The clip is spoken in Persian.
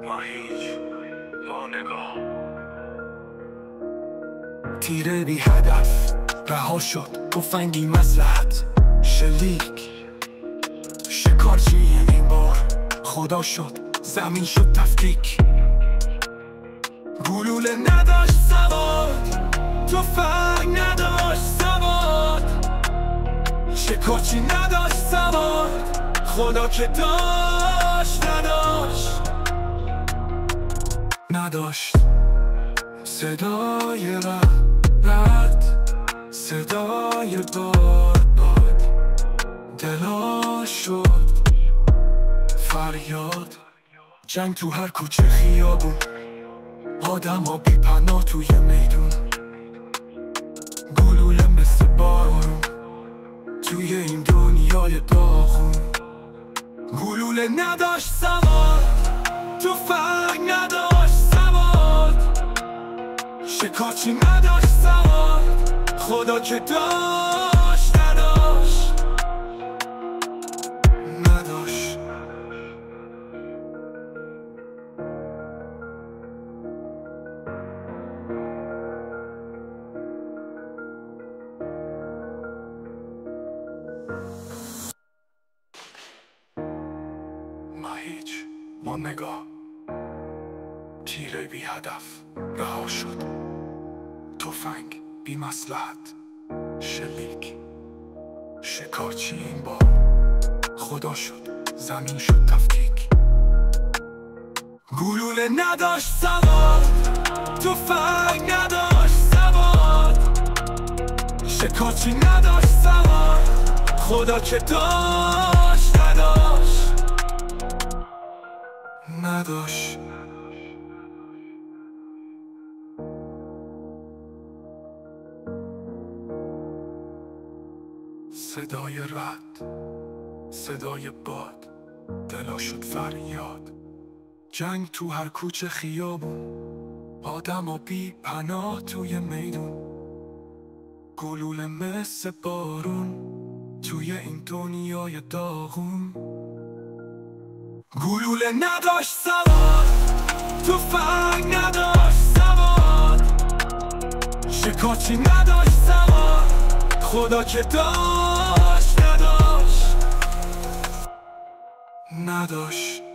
ما هیچ با نگاه تیره بی هدف رها شد، تفنگی مصلحت شلیک شکارچی این بار خدا شد، زمین شد تفکیک. گلوله نداشت سواد، تفنگ نداشت سواد، شکارچی نداشت سواد، خدا که داشت نداشت. صدای رد، صدای باد، دلا شد فریاد. جنگ تو هر کوچه خیابون، آدم ها بی پناه توی میدون. گلوله مثل بارون توی این دنیای داغون. گلوله نداشت سواد، تفنگ نداشت سواد، شکارچی نداشت سواد، خدا که داشت نداشت. ما هیچ ما نگاه، تیره بی هدف رها شد، تفنگ بی مصلحت شلیک شکارچی این بار خدا شد، زمین شد تفکیک. گلوله نداشت سواد، تفنگ نداشت سواد، شکارچی نداشت سواد، خدا که داشت نداشت. صدای رد، صدای باد، دلا شد فریاد. جنگ تو هر کوچه خیابون، آدم ها بی پناه توی میدون. گلوله مثل بارون توی این دنیای داغون. گلوله نداشت سواد، تفنگ نداشت سواد، شکارچی نداشت سواد، خدا که داشت نداشت.